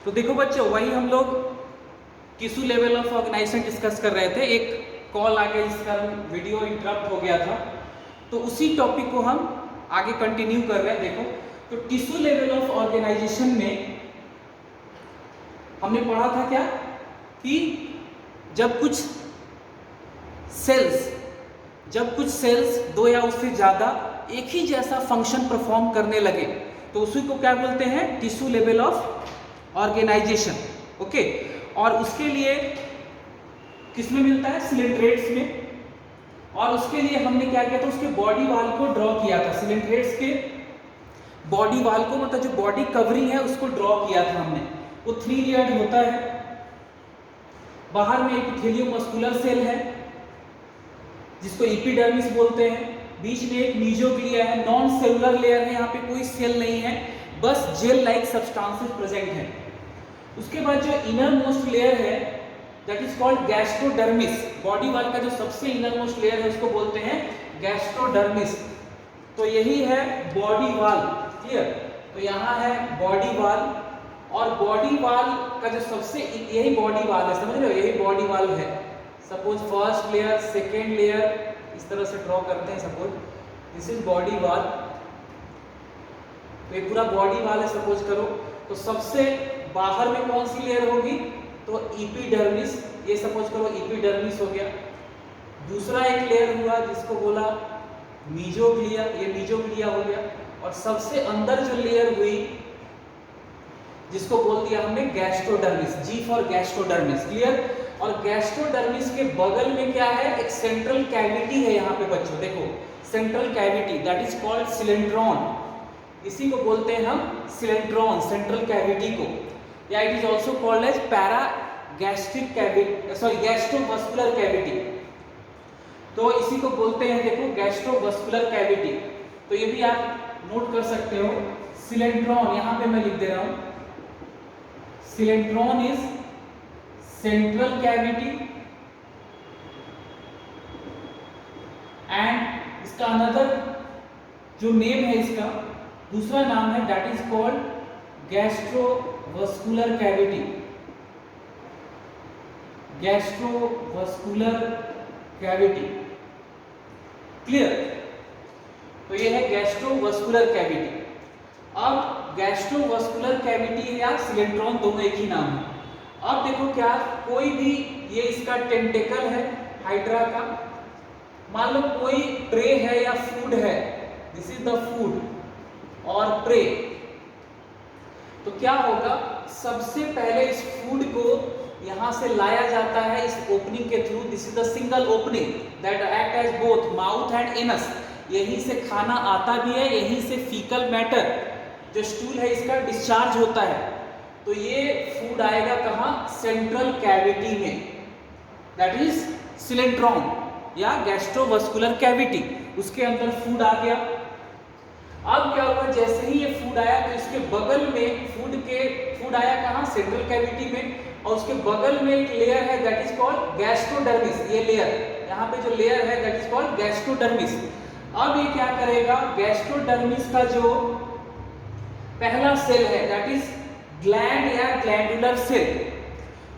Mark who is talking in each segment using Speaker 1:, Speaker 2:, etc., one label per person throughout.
Speaker 1: तो देखो बच्चों, वही हम लोग tissue level of organisation discuss कर रहे थे। एक कॉल आ गया जिस कारण वीडियो इंटरप्ट हो गया था, तो उसी टॉपिक को हम आगे कंटिन्यू कर रहे हैं। देखो, तो टिश्यू लेवल ऑफ ऑर्गेनाइजेशन में हमने पढ़ा था क्या कि जब कुछ सेल्स दो या उससे ज़्यादा एक ही जैसा फंक्शन परफॉर्म करने लगे तो उसी को क्या बोलते हैं, tissue level of organisation. Okay, और उसके लिए किसमें मिलता है, सिलेंट्रेट्स में। और उसके लिए हमने क्या किया था, उसके बॉडी वाल को ड्रॉ किया था। सिलेंट्रेट्स के बॉडी वाल को, मतलब जो बॉडी कवरिंग है उसको ड्रॉ किया था हमने। वो 3 लेयर्ड होता है। बाहर में एपिथेलियो मस्कुलर सेल है जिसको एपिडर्मिस बोलते हैं। बीच में एक मीजोग्लिया है, नॉन सेलुलर लेयर है, यहाँ पे कोई सेल नहीं है, बस जेल लाइक सब्सटेंसेस प्रेजेंट है। उसके बाद जो इनर मोस्ट लेयर है that is called gastrodermis. Body wall का जो सबसे इनर मोस्ट लेयर है उसको बोलते हैं गैस्ट्रोडर्मिस। तो यही है बॉडी वाल। क्लियर? तो यहाँ है बॉडी वाल, और बॉडी वाल का जो सबसे, यही बॉडी वाल है, समझ रहे हो, यही बॉडी वाल है। Suppose first layer, second layer, इस तरह से ड्रॉ करते हैं। Suppose this is body wall, तो ये पूरा बॉडी वाल है सपोज करो। तो सबसे बाहर में कौन सी लेयर होगी, तो एपिडर्मिस, ये सपोज करो एपिडर्मिस हो गया। दूसरा एक लेयर हुआ जिसको बोला मीजोग्लिया, ये मीजोग्लिया हो गया। और सबसे अंदर जो लेयर हुई जिसको बोल दिया हमने gastrodermis, G for gastrodermis. Clear? और गैस्ट्रोडर्मिस के बगल में क्या है, एक सेंट्रल कैविटी है यहाँ पे बच्चों। देखो, central cavity that is called coelenteron, इसी को बोलते हैं हम सिलेंड्रॉन, सेंट्रल कैविटी को। या it is also called as para gastric cavity, sorry gastrovascular cavity. तो इसी को बोलते हैं, देखो, गैस्ट्रोवस्कुलर कैविटी। तो ये भी आप नोट कर सकते हो, सिलेंड्रॉन, यहाँ पे मैं लिख दे रहा हूं, coelenteron is central cavity and इसका अनदर जो नेम है, इसका दूसरा नाम है that is called gastrovascular cavity, gastrovascular cavity. Clear? तो ये है गैस्ट्रोवस्कुलर कैविटी। अब गैस्ट्रोवस्कुलर कैविटी या सिलेंड्रॉन दोनों एक ही नाम है। अब देखो क्या, कोई भी, ये इसका टेंटेकल है हाइड्रा का, मान लो कोई प्रे है या फूड है, दिस इज द फूड और प्रे। तो क्या होगा, सबसे पहले इस फूड को यहां से लाया जाता है इस ओपनिंग के थ्रू। This is the single opening that act as both mouth and anus. यहीं से खाना आता भी है, यहीं से फीकल मैटर जो स्टूल है इसका डिस्चार्ज होता है। तो ये फूड आएगा कहाँ, सेंट्रल कैविटी में, दैट इज सिलेंड्रॉन या गैस्ट्रोवस्कुलर कैविटी। उसके अंदर फूड आ गया। अब क्या हुआ, जैसे ही ये फूड आया तो इसके बगल में फूड आया कहाँ, सेंट्रल कैविटी में, और उसके बगल में एक लेयर है दैट इज कॉल्ड गैस्ट्रोडर्मिस। ये लेयर, यहाँ पे जो लेयर है दैट इज कॉल्ड गैस्ट्रोडर्मिस। अब ये क्या करेगा, गैस्ट्रोडर्मिस का जो पहला सेल है दैट इज ग्लैंड या ग्लैंडुलर सेल।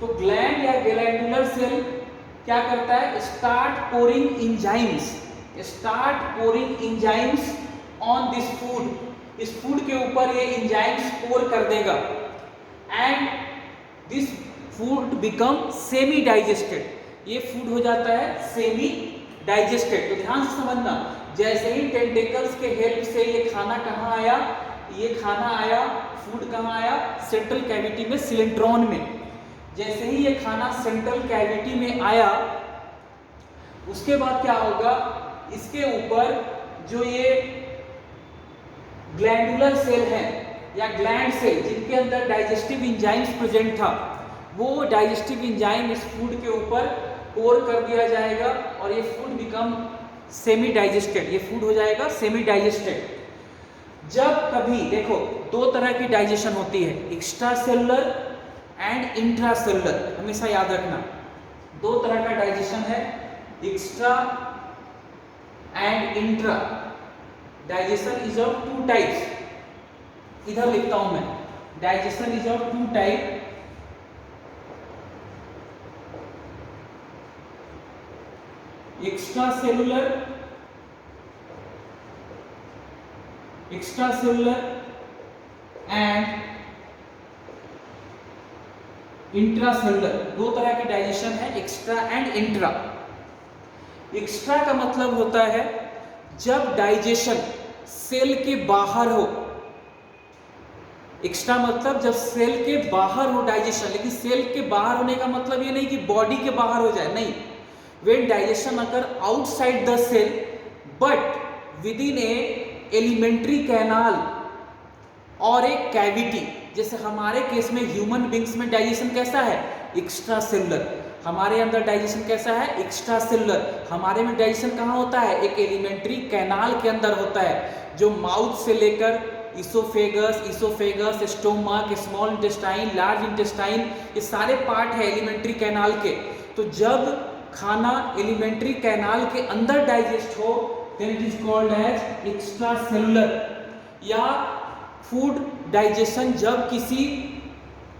Speaker 1: तो ग्लैंड या ग्लैंडुलर सेल क्या करता है, start pouring enzymes on this food. इस फूड के ऊपर ये इंजाइम्स पोर कर देगा and this food become semi digested. ये फूड हो जाता है सेमी डाइजेस्टेड। तो ध्यान से समझना, जैसे ही टेंटेकल्स के हेल्प से ये खाना कहाँ आया, ये खाना आया, फूड कहाँ आया, सेंट्रल कैविटी में, सिलेंड्रॉन में। जैसे ही ये खाना सेंट्रल कैविटी में आया, उसके बाद क्या होगा, इसके ऊपर जो ये ग्लैंडुलर सेल है या ग्लैंड सेल जिनके अंदर डाइजेस्टिव एंजाइम्स प्रेजेंट था, वो डाइजेस्टिव एंजाइम इस फूड के ऊपर पोर कर दिया जाएगा और ये फूड बिकम सेमी डाइजेस्टेड। ये फूड हो जाएगा सेमी डाइजेस्टेड। जब कभी देखो, दो तरह की डाइजेशन होती है, extra cellular and intra cellular, हमेशा याद रखना। दो तरह का डाइजेशन है, extra and intra. Digestion is of 2 types, इधर लिखता हूं मैं। Digestion is of two type, extra cellular and intracellular. दो तरह की डाइजेशन है, एक्स्ट्रा एंड इंट्रा। एक्स्ट्रा का मतलब होता है जब डाइजेशन सेल के बाहर हो। एक्स्ट्रा मतलब जब सेल के बाहर हो डाइजेशन, लेकिन सेल के बाहर होने का मतलब ये नहीं कि बॉडी के बाहर हो जाए, नहीं। व्हेन डाइजेशन अगर outside the cell but within a alimentary canal और एक कैविटी। जैसे हमारे केस में ह्यूमन बींग्स में डाइजेशन कैसा है, एक्स्ट्रा सेलुलर। हमारे अंदर डाइजेशन कैसा है, एक्स्ट्रा सेलुलर। हमारे में डाइजेशन कहाँ होता है, एक एलिमेंट्री कैनाल के अंदर होता है, जो माउथ से लेकर oesophagus, stomach, small intestine, large intestine, ये सारे पार्ट है एलिमेंट्री कैनाल के। तो जब खाना एलिमेंट्री कैनाल के अंदर डाइजेस्ट हो then it is called as extra cellular. या फूड डाइजेशन जब किसी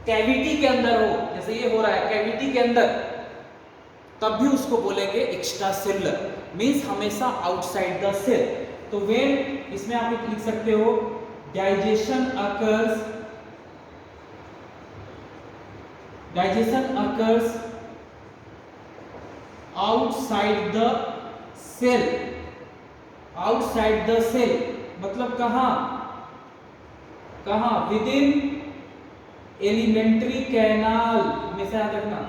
Speaker 1: कैविटी के अंदर हो, जैसे ये हो रहा है कैविटी के अंदर, तब भी उसको बोलेंगे एक्स्ट्रा सेलुलर, मींस हमेशा आउटसाइड द सेल। तो व्हेन, इसमें आप लिख सकते हो digestion occurs outside the cell मतलब कहां विद इन एलिमेंट्री कैनाल, हमेशा याद रखना,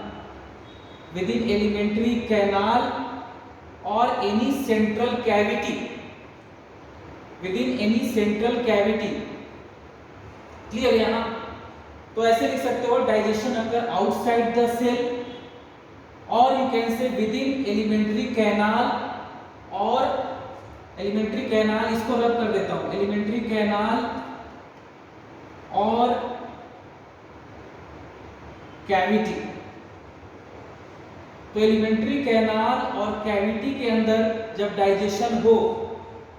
Speaker 1: विद इन एलिमेंट्री कैनाल और any central cavity, within any central cavity. Clear यहां? तो ऐसे लिख सकते हो डाइजेशन अगर आउटसाइड द सेल और you can say within alimentary canal, और एलिमेंट्री कैनाल इसको रब कर देता हूं, एलिमेंट्री कैनाल और कैविटी। तो एलिमेंट्री कैनाल और कैविटी के अंदर जब डाइजेशन हो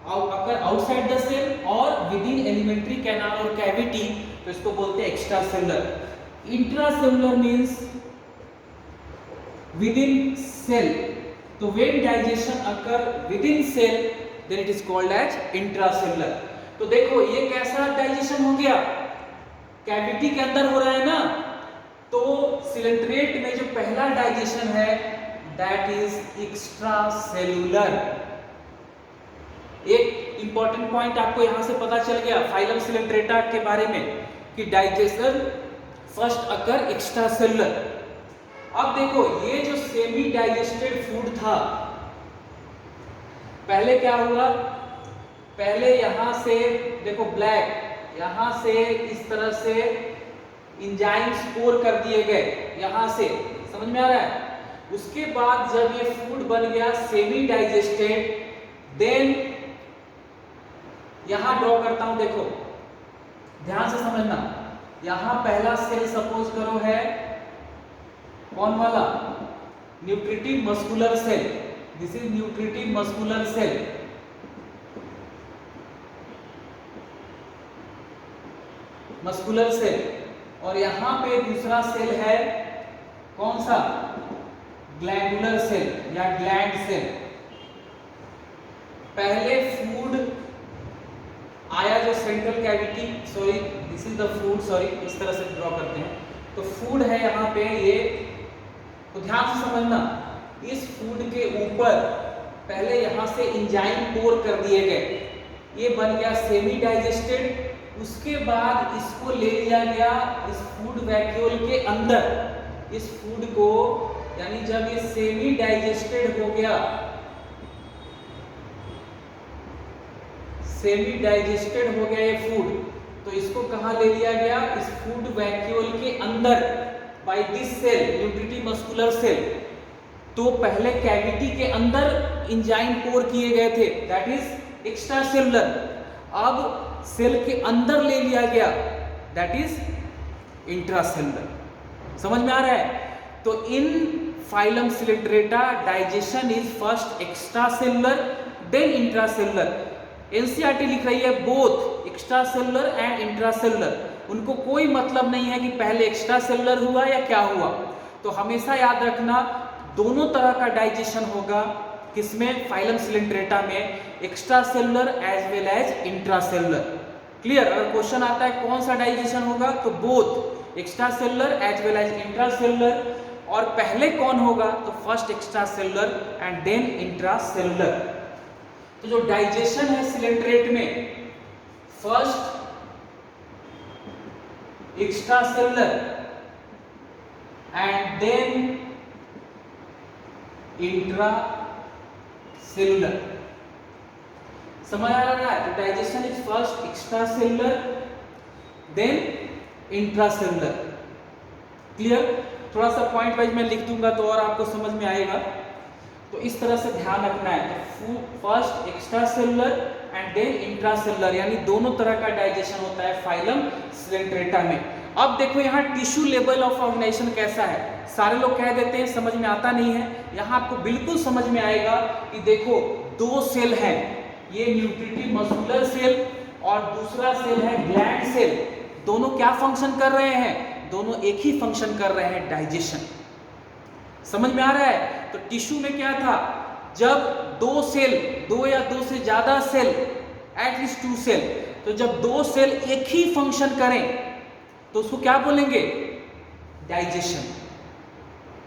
Speaker 1: अगर आउटसाइड द सेल और विद इन एलिमेंट्री कैनाल और कैविटी, तो इसको बोलते हैं extra cellular. Intracellular means within cell. तो when digestion occur within cell then it is called as intracellular. तो देखो ये कैसा डाइजेशन हो गया, कैविटी के अंदर हो रहा है ना, तो सिलेंट्रेट में जो पहला डाइजेशन है दैट इज एक्स्ट्रा सेलुलर। एक इंपॉर्टेंट पॉइंट आपको यहां से पता चल गया फाइलम सिलेंट्रेटा के बारे में कि डाइजेशन फर्स्ट अकर एक्स्ट्रा सेलुलर। अब देखो ये जो सेमी डाइजेस्टेड फूड था, पहले क्या हुआ, पहले यहां से देखो ब्लैक, यहां से इस तरह से एंजाइम्स पोर कर दिए गए यहां से, समझ में आ रहा है? उसके बाद जब ये फूड बन गया सेमी डाइजेस्टेड, देन यहां ड्रॉ करता हूं, देखो ध्यान से समझना। यहां पहला सेल सपोज करो है कौन वाला, nutritive muscular cell, this is nutritive muscular cell. Muscular cell, और यहां पे दूसरा सेल है कौन सा, ग्लैंडुलर सेल या ग्लैंड सेल। पहले फूड आया जो central cavity, sorry this is the food, sorry इस तरह से ड्रॉ करते हैं, तो फूड है यहाँ पे ये, तो ध्यान से समझना। इस फूड के ऊपर पहले यहाँ से एंजाइम पोर कर दिए गए, ये बन गया सेमी डाइजेस्टेड। उसके बाद इसको ले लिया गया इस फूड वैक्यूल के अंदर, इस फूड को, यानी जब ये सेमी डाइजेस्टेड हो गया, सेमी डाइजेस्टेड हो गया ये फूड, तो इसको कहां ले लिया गया, इस फूड वैक्यूल के अंदर by this cell, nutritive muscular cell. तो पहले कैविटी के अंदर एंजाइम पोर किए गए थे, दैट इज एक्स्ट्रा सेलुलर। अब सेल के अंदर ले लिया गया, दैट इज इंट्रासेलुलर। समझ में आ रहा है? तो in phylum coelenterata digestion is first extra cellular then intracellular. NCERT लिख रही है both extra cellular and intracellular. उनको कोई मतलब नहीं है कि पहले एक्स्ट्रा सेलुलर हुआ या क्या हुआ। तो हमेशा याद रखना दोनों तरह का डाइजेशन होगा, किसमें, फाइलम सिलेंट्रेटा में, extra cellular as well as intra cellular. Clear. अगर क्वेश्चन आता है कौन सा डाइजेशन होगा तो both extra cellular as well as intra cellular. और पहले कौन होगा तो first extra cellular and then intra cellular. तो जो डाइजेशन है सिलेंट्रेट में, first extra cellular and then intra cellular. समझ आ रहा है? तो digestion is first extra cellular then intra cellular. Clear. थोड़ा सा पॉइंट वाइज मैं लिख दूंगा तो और आपको समझ में आएगा। तो इस तरह से ध्यान रखना है। तो first extra cellular and then intra cellular, यानी दोनों तरह का डाइजेशन होता है फाइलम सिलेंट्रेटा में। अब देखो यहाँ टिश्यू लेवल ऑफ ऑर्गेनाइजेशन कैसा है। सारे लोग कह देते हैं समझ में आता नहीं है, यहाँ आपको बिल्कुल समझ में आएगा कि देखो दो सेल हैं, ये न्यूट्रिटिव मस्कुलर सेल और दूसरा सेल है ग्लैंड सेल। दोनों क्या फंक्शन कर रहे हैं, दोनों एक ही फंक्शन कर रहे हैं, डाइजेशन। समझ में आ रहा है? तो टिश्यू में क्या था, जब दो सेल, दो या दो से ज्यादा सेल, एटलीस्ट 2 सेल, तो जब दो सेल एक ही फंक्शन करें तो उसको क्या बोलेंगे, डाइजेशन।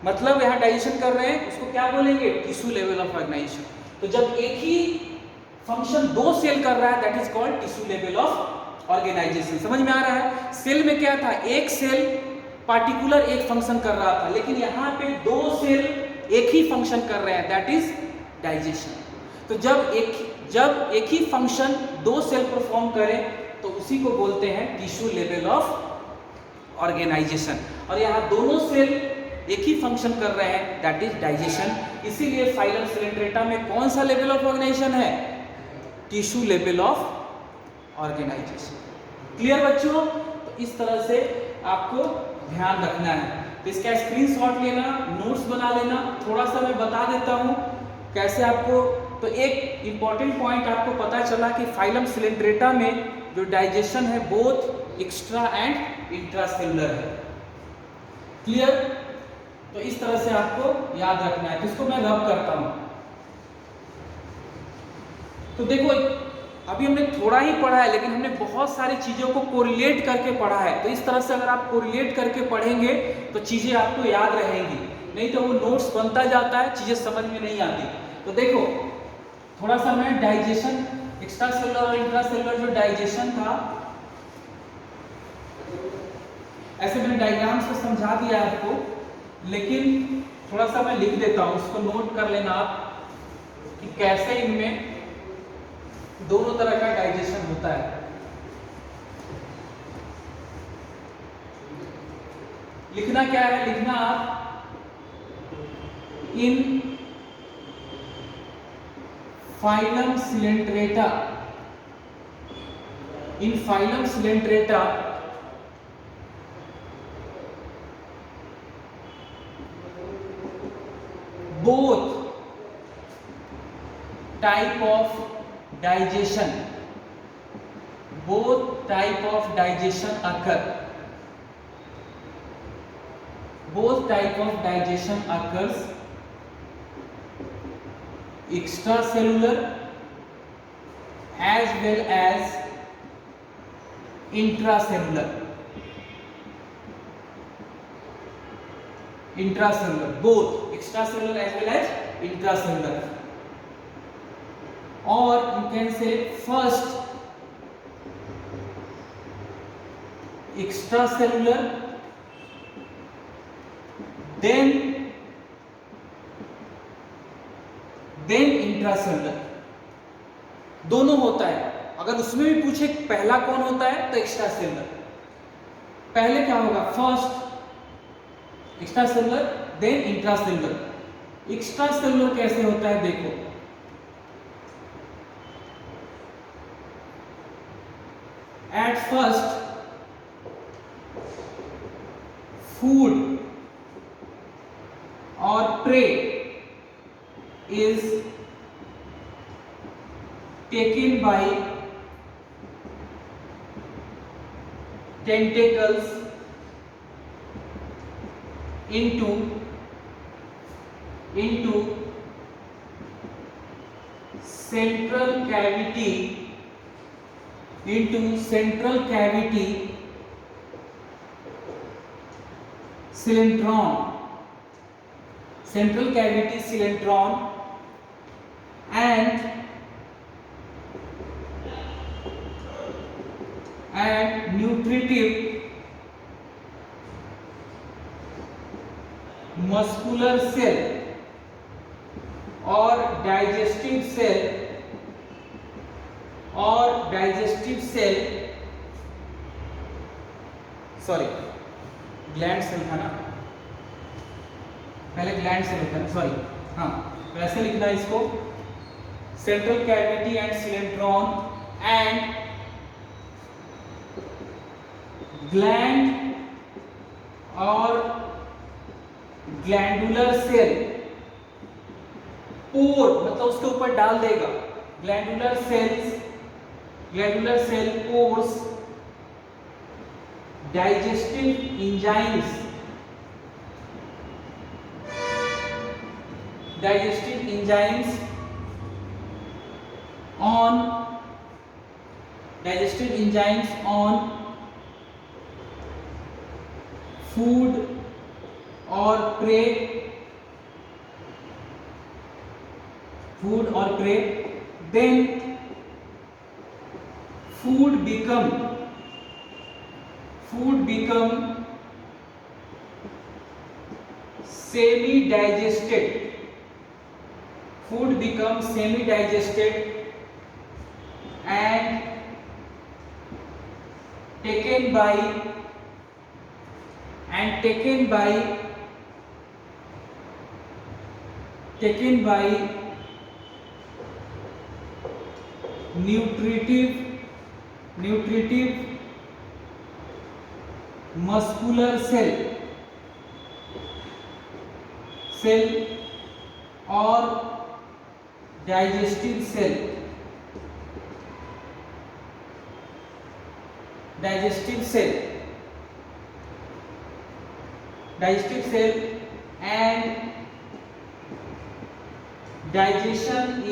Speaker 1: मतलब यहां डाइजेशन कर रहे हैं उसको क्या बोलेंगे, टिश्यू लेवल ऑफ ऑर्गेनाइजेशन। तो जब एक ही फंक्शन दो सेल कर रहा है that is called tissue level of organisation. समझ में आ रहा है? सेल में क्या था, एक सेल पार्टिकुलर एक फंक्शन कर रहा था, लेकिन यहाँ पे दो सेल एक ही फंक्शन कर रहे हैं, दैट इज डाइजेशन। तो जब एक ही फंक्शन दो सेल परफॉर्म करें तो उसी को बोलते हैं टिश्यू लेवल ऑफ ऑर्गेनाइजेशन। और यहाँ दोनों सेल एक ही फंक्शन कर रहे हैं, दैट इज डाइजेशन। इसीलिए फाइलम सिलेंट्रेटा में कौन सा लेवल ऑफ ऑर्गेनाइजेशन है, tissue level of organisation. Clear बच्चों? तो इस तरह से आपको ध्यान रखना है। तो इसका स्क्रीनशॉट लेना, नोट्स बना लेना। थोड़ा सा मैं बता देता हूं कैसे आपको। तो एक इंपॉर्टेंट पॉइंट आपको पता चला कि फाइलम सिलेंट्रेटा में जो डाइजेशन है बोथ एक्स्ट्रा एंड इंट्रासेलुलर है। क्लियर? तो इस तरह से आपको याद रखना है। तो इसको मैं रब करता हूं। तो देखो अभी हमने थोड़ा ही पढ़ा है, लेकिन हमने बहुत सारी चीजों को कोरिलेट करके पढ़ा है। तो इस तरह से अगर आप कोरिलेट करके पढ़ेंगे तो चीजें आपको याद रहेंगी, नहीं तो वो नोट्स बनता जाता है, चीजें समझ में नहीं आती। तो देखो थोड़ा सा मैं डाइजेशन, एक्स्ट्रा सेलुलर और इंट्रा सेलुलर जो डाइजेशन था, ऐसे मैंने डायग्राम से समझा दिया आपको, लेकिन थोड़ा सा मैं लिख देता हूं, उसको नोट कर लेना आप कि कैसे इनमें दोनों तरह का डाइजेशन होता है। लिखना क्या है, लिखना आप in phylum coelenterata, in phylum coelenterata both type of digestion, both type of digestion occur, both type of digestion occurs extracellular as well as intracellular, intracellular, both extracellular as well as intracellular. Or you can say first extracellular then intracellular, दोनों होता है। अगर उसमें भी पूछे पहला कौन होता है तो एक्स्ट्रासेलुलर। पहले क्या होगा, first extracellular then intracellular. Extracellular कैसे होता है देखो, एट फर्स्ट फूड और prey is taken by tentacles into central cavity coelentron and nutritive muscular cell or digestive cell sorry gland cell था ना, पहले ग्लैंड सेल होता है, सॉरी, हाँ वैसे लिखना है इसको, central cavity and coelenteron and gland और ग्लैंडुलर सेल, पोर मतलब उसके ऊपर डाल देगा, glandular cell pores, digestive enzymes on food or prey, then food become semi-digested and taken by nutritive muscular cell or digestive cell and digestion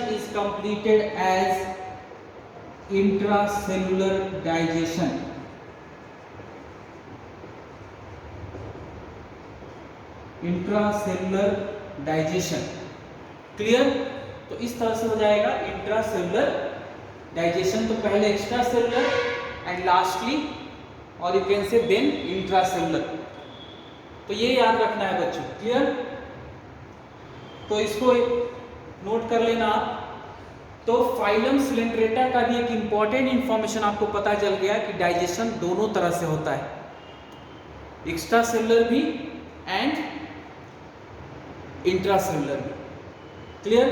Speaker 1: is completed as intracellular digestion. Clear? तो इस तरह से हो जाएगा इंट्रासेलुलर डाइजेशन, तो पहले extra cellular and lastly और you can say then intracellular, तो ये याद रखना है बच्चों। क्लियर? तो इसको नोट कर लेना आप। तो फाइलम सिलेंट्रेटा का भी एक इंपॉर्टेंट इंफॉर्मेशन आपको पता चल गया कि डाइजेशन दोनों तरह से होता है, एक्स्ट्रा सेलुलर भी एंड इंट्रासेलुलर भी। क्लियर?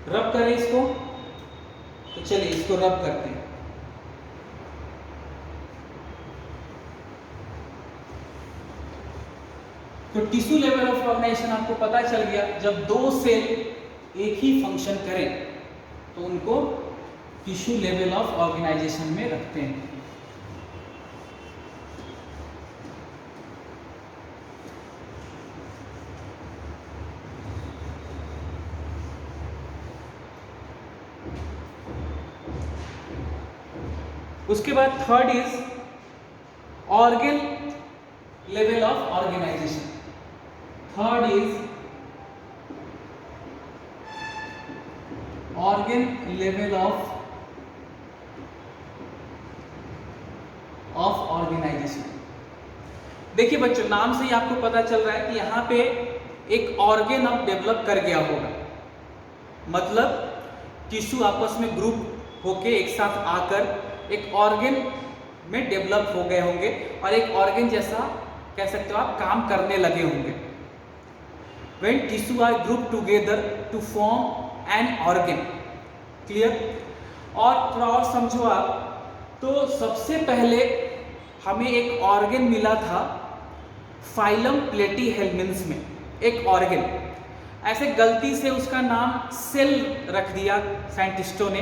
Speaker 1: रब करें इसको, तो चलिए इसको रब करते हैं। तो टिश्यू लेवल ऑफ ऑर्गेनाइजेशन आपको पता चल गया, जब दो सेल एक ही फंक्शन करें तो उनको टिश्यू लेवल ऑफ ऑर्गेनाइजेशन में रखते हैं। उसके बाद third is organ level of organisation. Third is organ level of organisation. देखिए बच्चों, नाम से ही आपको पता चल रहा है कि यहां पे एक ऑर्गन अब डेवलप कर गया होगा, मतलब टिश्यू आपस में ग्रुप होके एक साथ आकर एक ऑर्गन में डेवलप हो गए होंगे और एक ऑर्गन जैसा कह सकते हो आप काम करने लगे होंगे। When tissue are grouped together to form an organ। Clear? और थोड़ा और समझो आप, तो सबसे पहले हमें एक ऑर्गन मिला था फाइलम प्लेटीहेल्मिन्स में, एक ऑर्गन। ऐसे गलती से उसका नाम सेल रख दिया साइंटिस्टों ने।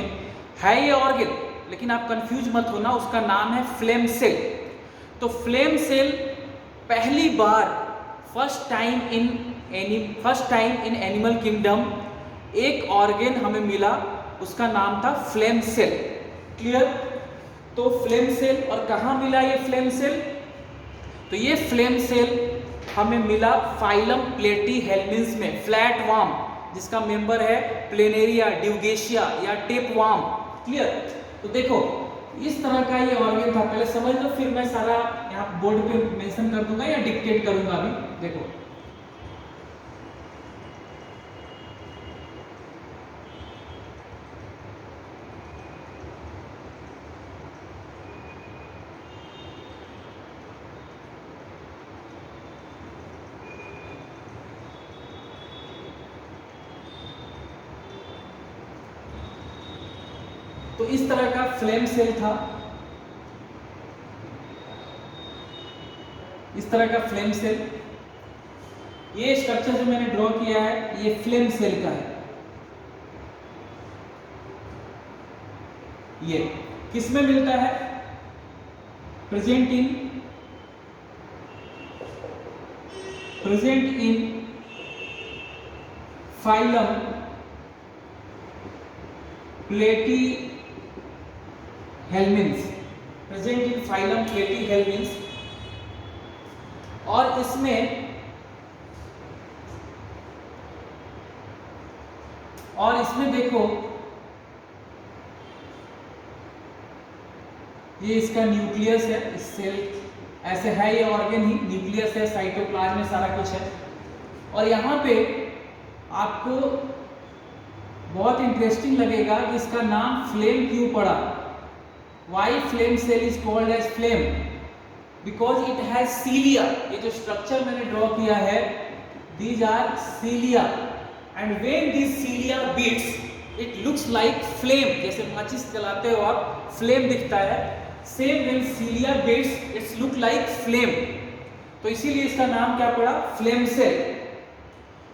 Speaker 1: है ये ऑर्गन, लेकिन आप कंफ्यूज मत होना, उसका नाम है फ्लेम सेल। तो फ्लेम सेल पहली बार first time in animal kingdom एक ऑर्गन हमें मिला, उसका नाम था फ्लेम सेल। क्लियर? तो फ्लेम सेल, और कहाँ मिला ये फ्लेम सेल? तो ये फ्लेम सेल हमें मिला फाइलम प्लेटीहेल्मिन्थ में, फ्लैट वार्म, जिसका मेंबर है प्लेनेरिया, ड्यूगेशिया या टेपवार्म। क्लियर? तो देखो इस तरह का ये ऑर्गन था, पहले समझ लो, फिर मैं सारा यहाँ बोर्ड पे मेंशन कर दूंगा या डिक्टेट करूंगा। अभी देखो, तो इस तरह का फ्लेम सेल था, इस तरह का फ्लेम सेल। ये स्ट्रक्चर जो मैंने ड्रॉ किया है ये फ्लेम सेल का है। ये किस में मिलता है? Present in phylum platyhelminth, present in phylum platyhelminth. और इसमें देखो ये इसका न्यूक्लियस है, इस सेल ऐसे है, ये ऑर्गन ही न्यूक्लियस है, साइटोप्लाज्म में सारा कुछ है। और यहाँ पे आपको बहुत इंटरेस्टिंग लगेगा कि इसका नाम फ्लेम क्यों पड़ा। Why flame cell is called as flame? Because it has cilia. ये जो स्ट्रक्चर मैंने ड्रॉ किया है, these are cilia, and when this cilia beats it looks like flame. जैसे माचिस जलाते हो आप, फ्लेम दिखता है, same when cilia beats its look like flame. तो इसीलिए इसका नाम क्या पड़ा? Flame cell.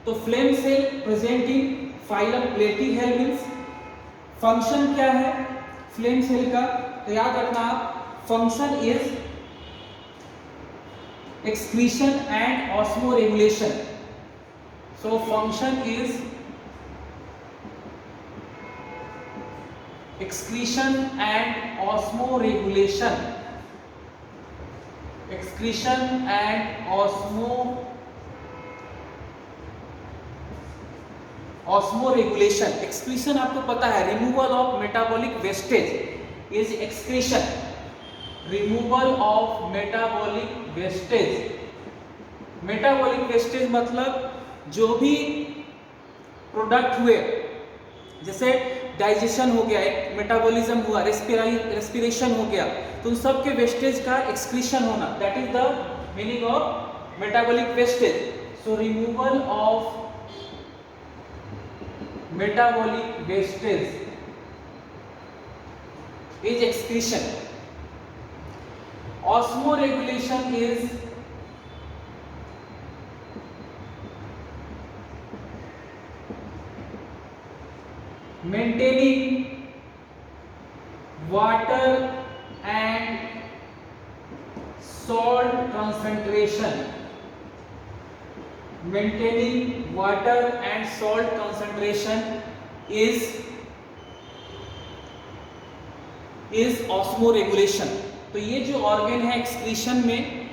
Speaker 1: तो flame cell present in phylum platyhelminth. Function क्या है फ्लेम सेल का? तो याद रखना आप, function is excretion and osmoregulation. So function is excretion and osmoregulation. Excretion and osmoregulation. Excretion आपको पता है, removal of metabolic wastage is excretion. Removal of metabolic wastage. Metabolic wastage मतलब जो भी प्रोडक्ट हुए, जैसे डाइजेशन हो गया, एक मेटाबॉलिज्म हुआ, रेस्पिरेशन हो गया, तो उन सब के वेस्टेज का एक्सक्रीशन होना, that is the meaning of metabolic wastage. So removal of metabolic wastage is excretion. Osmoregulation is maintaining water and salt concentration. Maintaining water and salt concentration is osmoregulation. तो ये जो ऑर्गन है excretion में,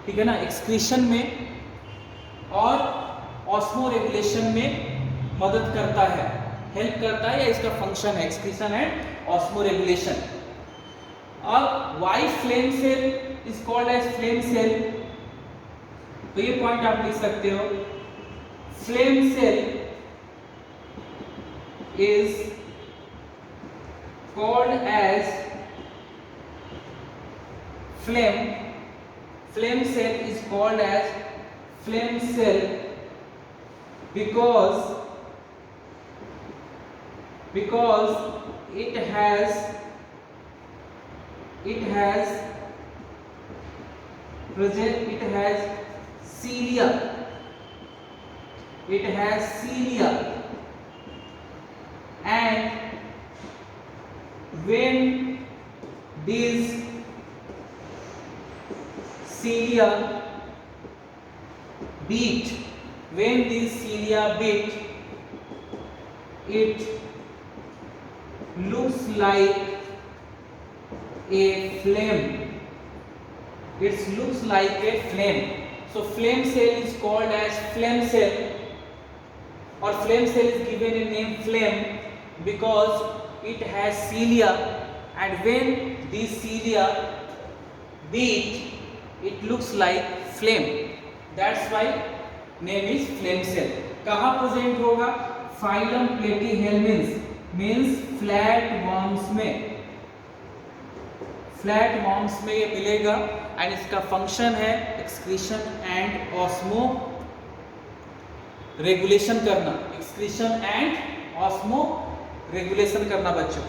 Speaker 1: ठीक है ना, excretion में और ऑस्मोरेगुलेशन में मदद करता है, हेल्प करता है, या इसका फंक्शन है एक्सक्रीशन एंड ऑस्मोरेगुलेशन। अब why flame cell is called as flame cell? तो ये पॉइंट आप लिख सकते हो, flame cell is called as flame cell is called as flame cell because it has cilia. it has cilia, and when these cilia beat, it looks like a flame. It looks like a flame. So flame cell is called as flame cell, or flame cell is given a name flame because it has cilia, and when these cilia beat, it looks like flame. That's why name is flame cell. कहाँ present होगा? Phylum प्लेटीहेल्मिन्स means flat worms में, ये मिलेगा। And इसका function है excretion and osmo regulation करना, बच्चों।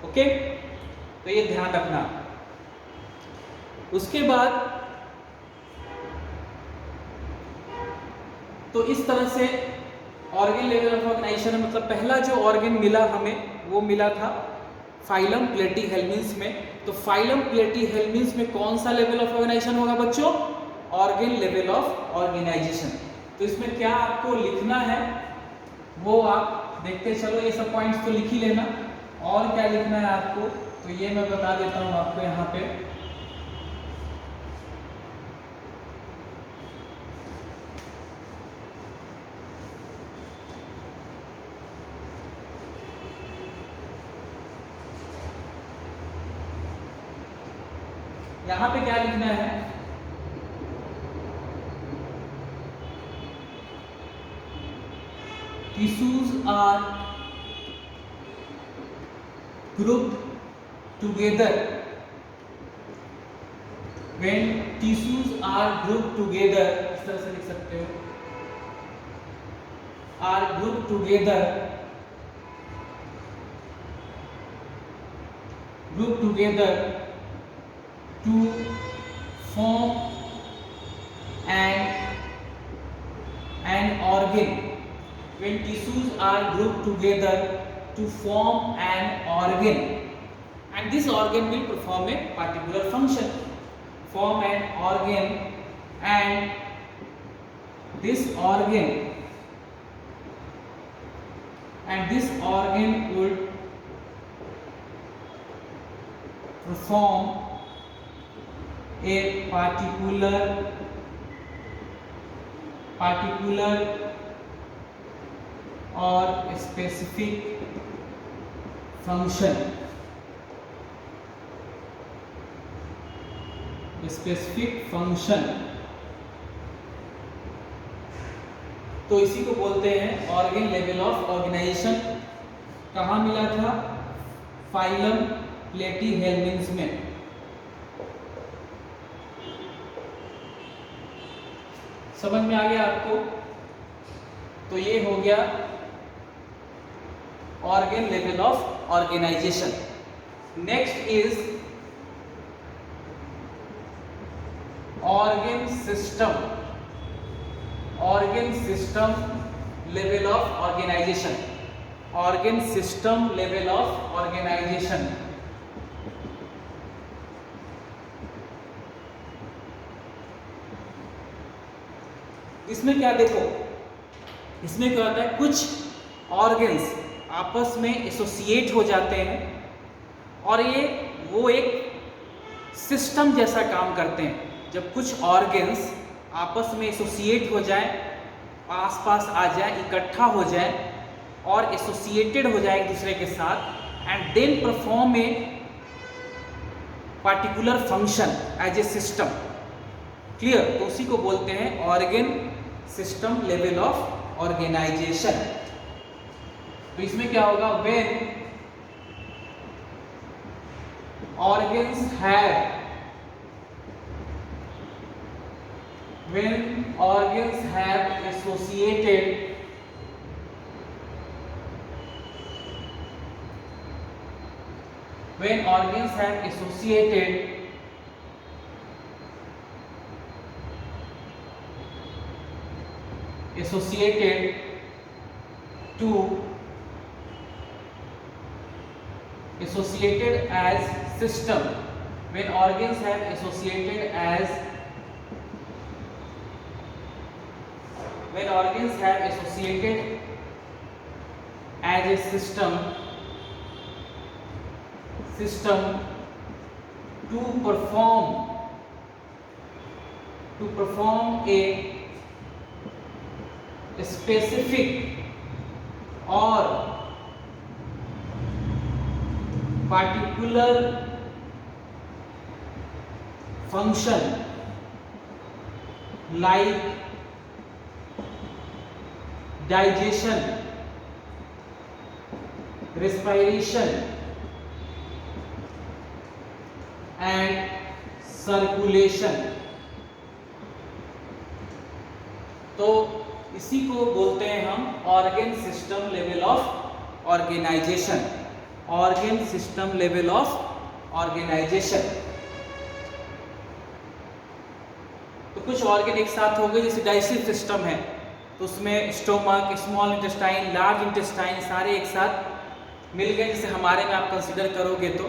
Speaker 1: Okay, तो ये ध्यान रखना। उसके बाद तो इस तरह से ऑर्गन लेवल ऑफ ऑर्गेनाइजेशन, मतलब पहला जो ऑर्गन मिला हमें वो मिला था फाइलम प्लेटीहेल्मिन्स में। तो फाइलम प्लेटीहेल्मिन्स में कौन सा लेवल ऑफ ऑर्गेनाइजेशन होगा बच्चों? Organ level of organisation. तो इसमें क्या आपको लिखना है वो आप देखते चलो, ये सब पॉइंट्स तो लिख ही लेना। और क्या लिखना है आपको, तो ये मैं बता देता हूं आपको यहाँ पे। यहाँ पे क्या लिखना है? Tissues are grouped together. When tissues are grouped together, इस तरह से लिख सकते हो, are grouped together to form an organ. When tissues are grouped together to form an organ, and this organ will perform a particular function. Form an organ, and this organ would perform a particular or a specific function. तो इसी को बोलते हैं organ level of organisation. कहाँ मिला था? Phylum प्लेटीहेल्मिन्स में। समझ में आ गया आपको? तो ये हो गया organ level of organisation. Next is organ system level of organisation. इसमें क्या देखो, इसमें क्या होता है, कुछ ऑर्गन्स आपस में एसोसिएट हो जाते हैं और वो एक सिस्टम जैसा काम करते हैं। जब कुछ ऑर्गन्स आपस में एसोसिएट हो जाए, आसपास आ जाए, इकट्ठा हो जाए और एसोसिएटेड हो जाए एक दूसरे के साथ, and then perform a particular function as a system. Clear? तो उसी को बोलते हैं organ system level of organisation. तो इसमें क्या होगा? When organs have associated associated as system, when organs have associated as a system to perform a specific or particular function like digestion, respiration and circulation। तो इसी को बोलते हैं हम organ system level of organisation. Organ system level of organisation. तो कुछ organ एक साथ हो गए, जैसे डाइजेस्टिव सिस्टम है तो उसमें stomach, small intestine, large intestine सारे एक साथ मिल गए। जैसे हमारे में आप कंसीडर करोगे तो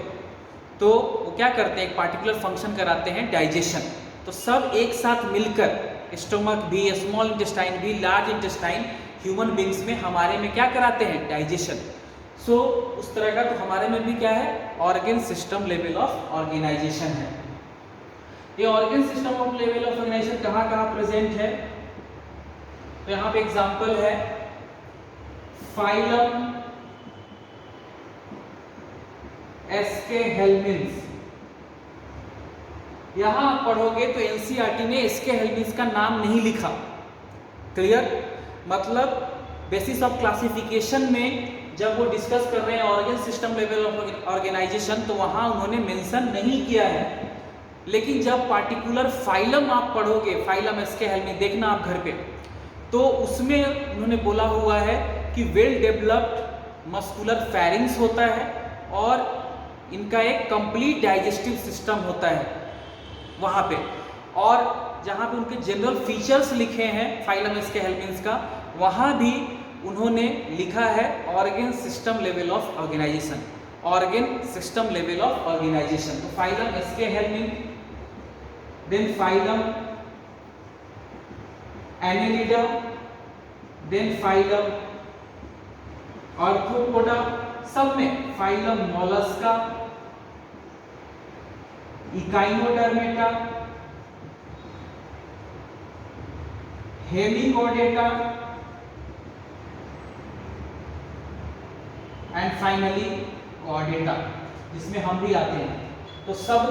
Speaker 1: वो क्या करते हैं, एक पार्टिकुलर फंक्शन कराते हैं डाइजेशन। तो सब एक साथ मिलकर स्टोमक भी, स्मॉल इंटेस्टाइन भी, लार्ज इंटेस्टाइन ह्यूमन बींग्स में हमारे में क्या कराते हैं, डाइजेशन। सो उस तरह का तो हमारे में भी क्या है, organ system level of organisation है। ये organ system of level of organisation कहाँ कहाँ प्रेजेंट है, तो यहाँ पे एग्जांपल है फाइलम एस्के हेल्मिन्स। यहां आप पढ़ोगे तो एनसीईआरटी ने एस्के हेल्मिन्स का नाम नहीं लिखा। क्लियर, मतलब बेसिस ऑफ क्लासिफिकेशन में जब वो डिस्कस कर रहे हैं organ system level of organisation तो वहां उन्होंने मेंशन नहीं किया है। लेकिन जब पार्टिकुलर फाइलम आप पढ़ोगे, फाइलम एस्के हेल्मिन्स देखना आप घर पे, तो उसमें उन्होंने बोला हुआ है कि वेल डेवलप्ड मस्कुलर फेरिंग्स होता है और इनका एक कंप्लीट डाइजेस्टिव सिस्टम होता है वहाँ पे। और जहाँ पे उनके जनरल फीचर्स लिखे हैं फाइलम एस्के हेल्मिन्स का, वहाँ भी उन्होंने लिखा है organ system level of organisation. Organ system level of organisation, तो phylum aschelminthes, then phylum annelida, then phylum arthropoda, सब में phylum mollusca, echinodermata, hemichordata and finally chordata, जिसमें हम भी आते हैं। तो सब